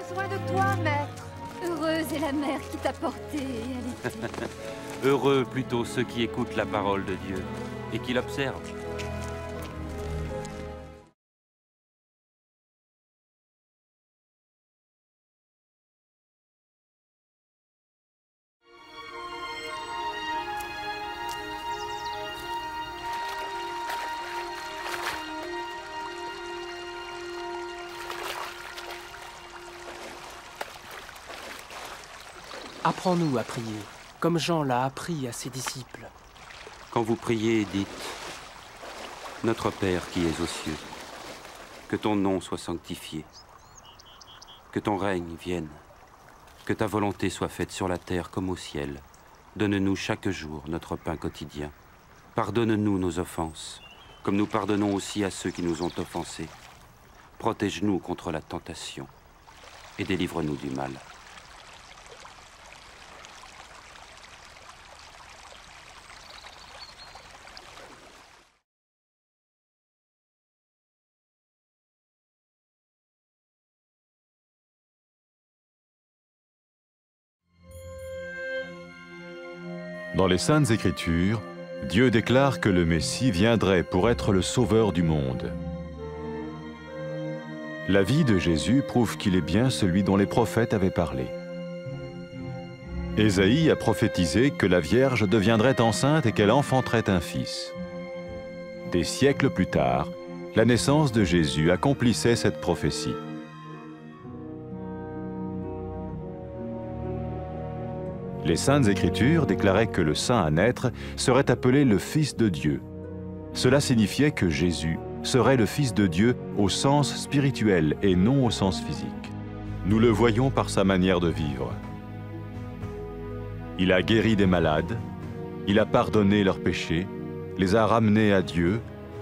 besoin de toi, maître. Heureuse est la mère qui t'a porté et allaitée. Heureux plutôt ceux qui écoutent la parole de Dieu et qui l'observent. Apprends-nous à prier, comme Jean l'a appris à ses disciples. Quand vous priez, dites « Notre Père qui es aux cieux, que ton nom soit sanctifié, que ton règne vienne, que ta volonté soit faite sur la terre comme au ciel. Donne-nous chaque jour notre pain quotidien. Pardonne-nous nos offenses, comme nous pardonnons aussi à ceux qui nous ont offensés. Protège-nous contre la tentation et délivre-nous du mal. » Dans les Saintes Écritures, Dieu déclare que le Messie viendrait pour être le sauveur du monde. La vie de Jésus prouve qu'il est bien celui dont les prophètes avaient parlé. Ésaïe a prophétisé que la Vierge deviendrait enceinte et qu'elle enfanterait un fils. Des siècles plus tard, la naissance de Jésus accomplissait cette prophétie. Les Saintes Écritures déclaraient que le saint à naître serait appelé le Fils de Dieu. Cela signifiait que Jésus serait le Fils de Dieu au sens spirituel et non au sens physique. Nous le voyons par sa manière de vivre. Il a guéri des malades, il a pardonné leurs péchés, les a ramenés à Dieu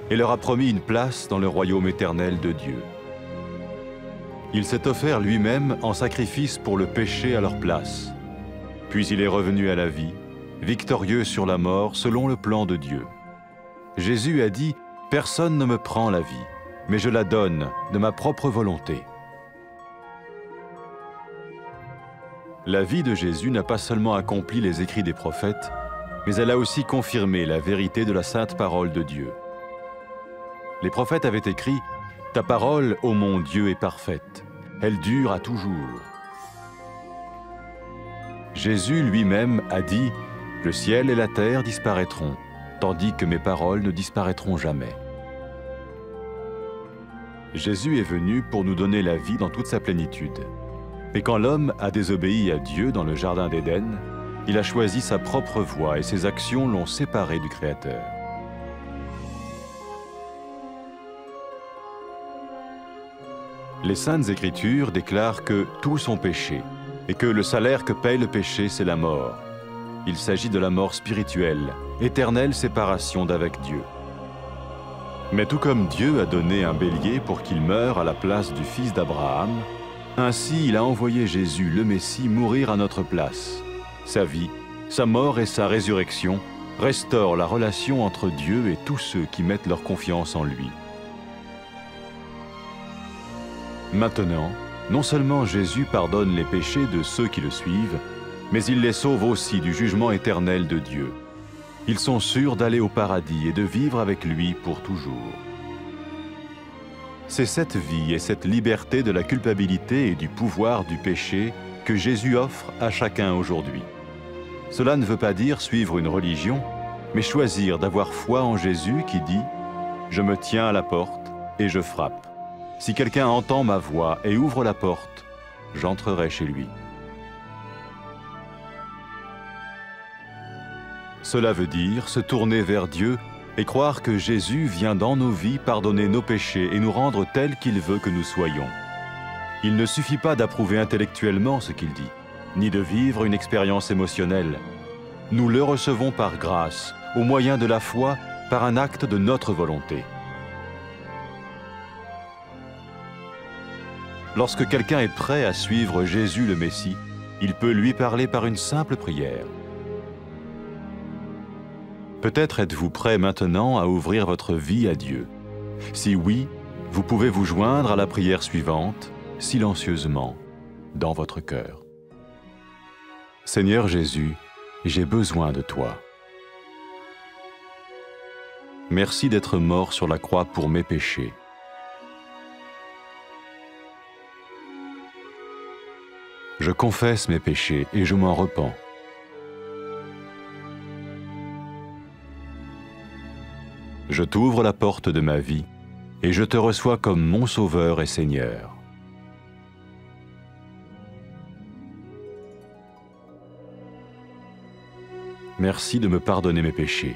et leur a promis une place dans le royaume éternel de Dieu. Il s'est offert lui-même en sacrifice pour le péché à leur place. Puis il est revenu à la vie, victorieux sur la mort selon le plan de Dieu. Jésus a dit « Personne ne me prend la vie, mais je la donne de ma propre volonté. » La vie de Jésus n'a pas seulement accompli les écrits des prophètes, mais elle a aussi confirmé la vérité de la sainte parole de Dieu. Les prophètes avaient écrit « Ta parole, ô mon Dieu, est parfaite, elle dure à toujours. » Jésus lui-même a dit « Le ciel et la terre disparaîtront, tandis que mes paroles ne disparaîtront jamais. » Jésus est venu pour nous donner la vie dans toute sa plénitude. Et quand l'homme a désobéi à Dieu dans le jardin d'Éden, il a choisi sa propre voie et ses actions l'ont séparé du Créateur. Les Saintes Écritures déclarent que tous ont péché et que le salaire que paye le péché, c'est la mort. Il s'agit de la mort spirituelle, éternelle séparation d'avec Dieu. Mais tout comme Dieu a donné un bélier pour qu'il meure à la place du fils d'Abraham, ainsi il a envoyé Jésus, le Messie, mourir à notre place. Sa vie, sa mort et sa résurrection restaurent la relation entre Dieu et tous ceux qui mettent leur confiance en lui. Maintenant, non seulement Jésus pardonne les péchés de ceux qui le suivent, mais il les sauve aussi du jugement éternel de Dieu. Ils sont sûrs d'aller au paradis et de vivre avec lui pour toujours. C'est cette vie et cette liberté de la culpabilité et du pouvoir du péché que Jésus offre à chacun aujourd'hui. Cela ne veut pas dire suivre une religion, mais choisir d'avoir foi en Jésus qui dit « Je me tiens à la porte et je frappe. Si quelqu'un entend ma voix et ouvre la porte, j'entrerai chez lui. » Cela veut dire se tourner vers Dieu et croire que Jésus vient dans nos vies pardonner nos péchés et nous rendre tels qu'il veut que nous soyons. Il ne suffit pas d'approuver intellectuellement ce qu'il dit, ni de vivre une expérience émotionnelle. Nous le recevons par grâce, au moyen de la foi, par un acte de notre volonté. Lorsque quelqu'un est prêt à suivre Jésus le Messie, il peut lui parler par une simple prière. Peut-être êtes-vous prêt maintenant à ouvrir votre vie à Dieu. Si oui, vous pouvez vous joindre à la prière suivante, silencieusement. dans votre cœur. Seigneur Jésus, j'ai besoin de toi. Merci d'être mort sur la croix pour mes péchés. Je confesse mes péchés et je m'en repens. Je t'ouvre la porte de ma vie et je te reçois comme mon Sauveur et Seigneur. Merci de me pardonner mes péchés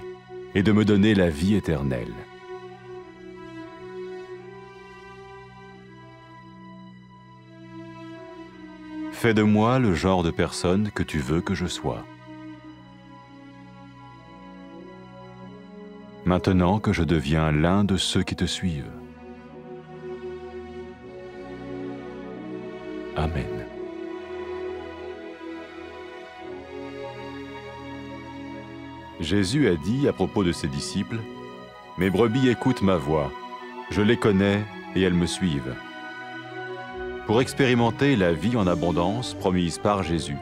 et de me donner la vie éternelle. Fais de moi le genre de personne que tu veux que je sois. Maintenant que je deviens l'un de ceux qui te suivent. Amen. Jésus a dit à propos de ses disciples, « Mes brebis écoutent ma voix, je les connais et elles me suivent. » Pour expérimenter la vie en abondance promise par Jésus,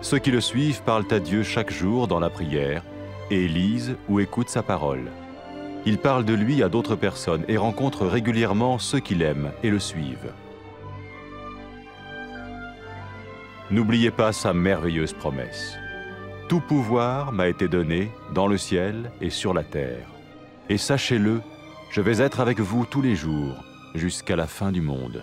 ceux qui le suivent parlent à Dieu chaque jour dans la prière et lisent ou écoutent sa parole. Ils parlent de lui à d'autres personnes et rencontrent régulièrement ceux qui l'aiment et le suivent. N'oubliez pas sa merveilleuse promesse. Tout pouvoir m'a été donné dans le ciel et sur la terre. Et sachez-le, je vais être avec vous tous les jours, jusqu'à la fin du monde.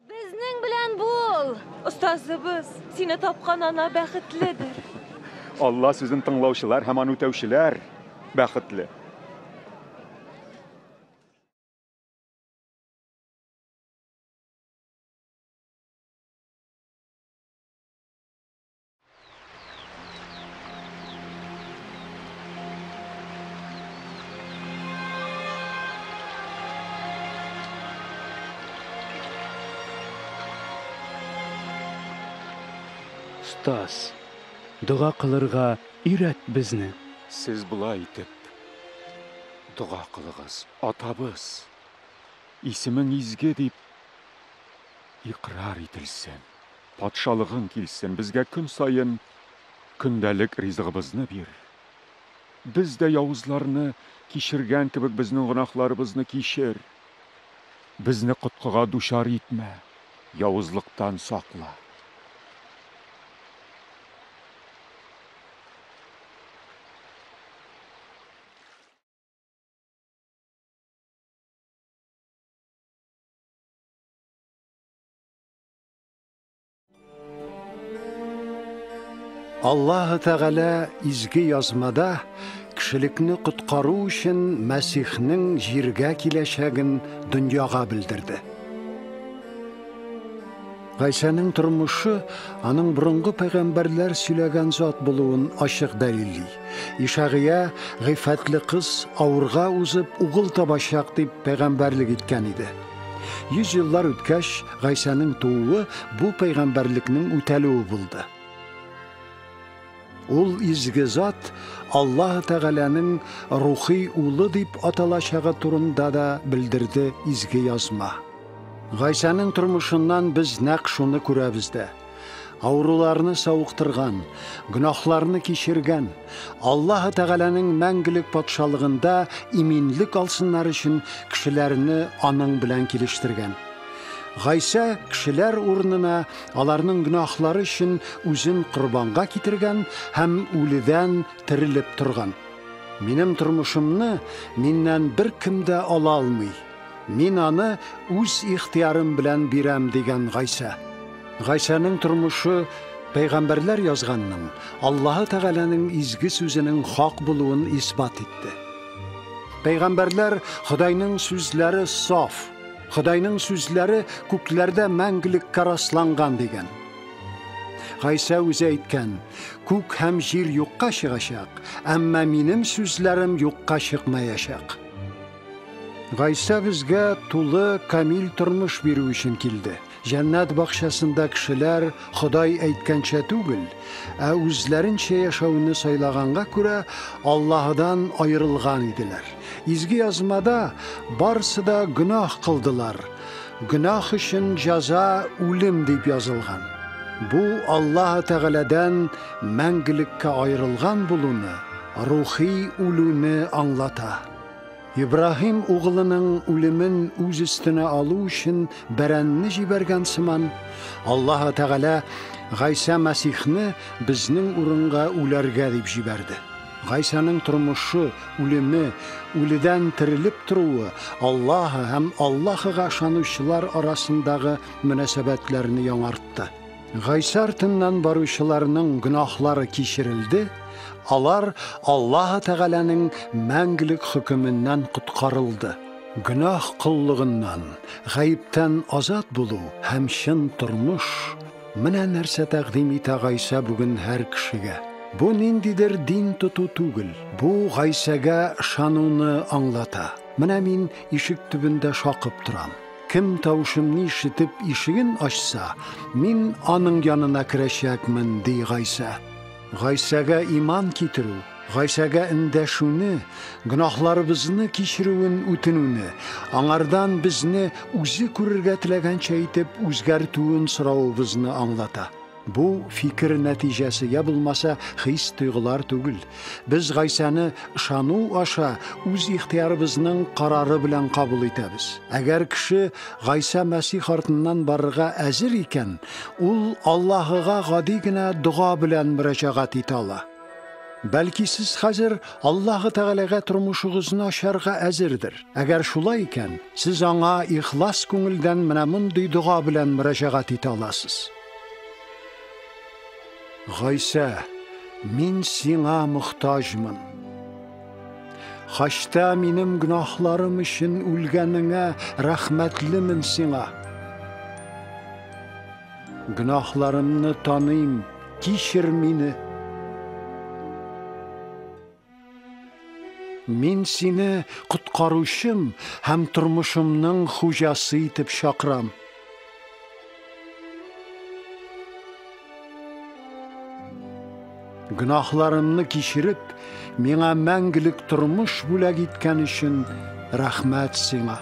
Безнең белән бул. Остазыбыз, сине тапкан ана бәхетледер. Allah sizin tınlauşılar, hemen ötevşiler, bəxtli. Ustaz, dua qılırğa үйрәт безне. Siz бұлай итеп, дұға қылығыз, атабыз, исемің изге деп, иқрар етілсін, патшалығын келсін, бізге күн сайын күндәлік ризығыбызны бер. Біз де яузларны кешірген кебек біздің гынахларыбызны кешір. Бізні құтқыға душар етмә, яузлықтан сақла. Аллаһы Тәгалә изге язмада кешелекне коткару өчен Мәсихнең җиргә киләчәген дөньяга белдерде. Гайсаның тормышы аның борынгы пәйгамбәрләр сөйләгән зат булуын ачык дәлилли. Ишагия гыйфәтле кыз авырга узып угыл табачак дип пәйгамбәрлек иткән иде. 100 еллар үткәч Гайсаның тууы бу пәйгамбәрлекнең үтәлүе булды. Ул изге зат Аллаһ Тәгаләнең рухи улы дип аталачагы турында да белдерде изге язма. Гайсаның тормышыннан без нәкъ шуны күрәбез дә. Авыруларны сауыктырган, гөнаһларны кичергән, Аллаһ Тәгаләнең мәңгелек патшалыгында иминлек алсыннар өчен кешеләрне аның белән килештергән. Гайса кешеләр урынына аларның гөнаһлары өчен үзен курбанга китергән һәм үледән терелеп торган. Минем тормышымны миннән бер кем дә ала алмый. Мин аны үз ихтиярым белән бирәм дигән Гайса. Гайсаның тормышы пәйгамбәрләр язганның, Аллаһ Тәгаләнең изге сүзенең хак булуын исбат итте. Пәйгамбәрләр Худайның сүзләре саф, Худайның сүзләре күкләрдә мәңгелеккә расланган дигән. Гайса үзе әйткән, күк һәм җир юкка чыгачак, әмма минем сүзләрем юкка чыкмаячак. Гайса безгә тулы камил тормыш бирү өчен килде. Жәннат бақшасында кішілер Құдай әйткәнчә түгел, үзләренчә яшәүне сайлаганга күрә Аллаһыдан айырылган иделәр. Изге язмада барсы да гөнаһ кылдылар. Гөнаһ өчен җәза үлем дип язылган. Бу Аллаһ Тәгаләдән мәңгелеккә айырылган булуны, рухи үлүне аңлата. Ибрахим угылының үлемен үз өстенә алу өчен бәрәнне җибәргән сыман, Аллаһ Тәгалә Гайса Мәсихне безнең урынга үләргә дип җибәрде. Гайсаның тормышы, үлеме, үледән терелеп торуы Аллаһ һәм Аллаһыга ышанучылар арасындагы мөнәсәбәтләрне яңартты. Гайса артыннан баручыларның гөнаһлары кичерелде. Алар Аллаһ Тәгаләнең мәңгелек хөкеменнән коткарылды. Гөнаһ кыллыгыннан, гаиптән азат булу һәм чын тормыш менә нәрсә тәкъдим итә Гайса бүген һәр кешегә. Бу ниндидер дин тоту түгел, бу Гайсәгә ышануны аңлата. Менә мин ишек төбендә шакып торам. Кем тавышымны ишетеп ишеген ачса, мин аның янына керәчәкмен, ди Гайса. Гайсәгә иман китерү, Гайсәгә эндәшүне, гөнаһларыбызны кичерүен үтенүне, аңардан безне үзе күрергә теләгәнчә итеп үзгәртүен соравыбызны аңлата. Бу фикер нәтиҗәсе я булмаса хис тойгылар түгел. Без Гайсаны ышану аша үз ихтиярыбызның карары белән кабул итәбез. Әгәр кеше Гайса Мәсих артыннан барырга әзер икән, ул Аллаһыга гади генә дуга белән мөрәҗәгать итә ала. Бәлки сез хәзер Аллаһ Тәгаләгә тормышыгызны ачарга әзердер. Әгәр шулай икән, сез аңа ихлас күңелдән менә мондый дуга белән мөрәҗәгать итә аласыз. Гайса, мин сиңа мохтаҗмын. Хашта минем гөнаһларым өчен үлгәнеңә рәхмәтлемен сиңа. Гөнаһларымны таныйм, кичер мине. Мин сине коткаручым һәм тормышымның хуҗасы итеп чакырам. Гөнаһларымны кичереп, миңа мәңгелек тормыш бүләк иткән өчен рәхмәт сиңа.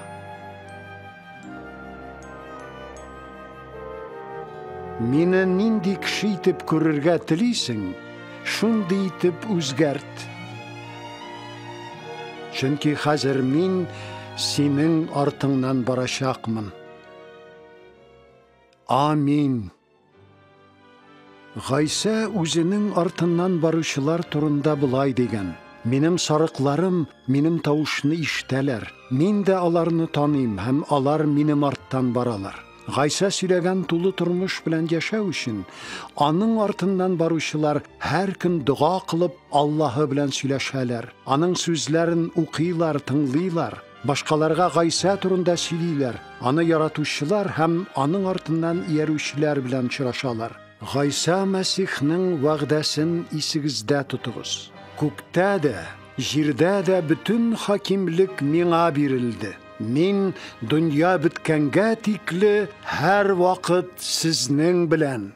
Мине нинди кеше итеп күрергә телисең, шундый итеп үзгәрт. Чөнки хәзер мин синең артыңнан барачакмын. Амин. Гайса үзенең артыннан баручылар турында булай дигән. Минем сарыкларым минем тавышны ишетәләр. Мин дә аларны таныйм һәм алар минем арттан баралар. Гайса сөйләгән тулы тормыш белән яшәү өчен аның артыннан баручылар һәр көн дуга кылып Аллаһы белән сөйләшәләр. Аның сүзләрен укыйлар, тыңлыйлар. Башкаларга Гайса турында сөйлиләр. Аны яратучылар һәм аның артыннан иярүчеләр белән очрашалар. Гайса Мәсихнең вәгъдәсен исегездә тотыгыз. Күктә дә, җирдә дә бөтен хакимлек миңа бирелде. Мин дөнья беткәнгә тикле һәр вакыт сезнең белән.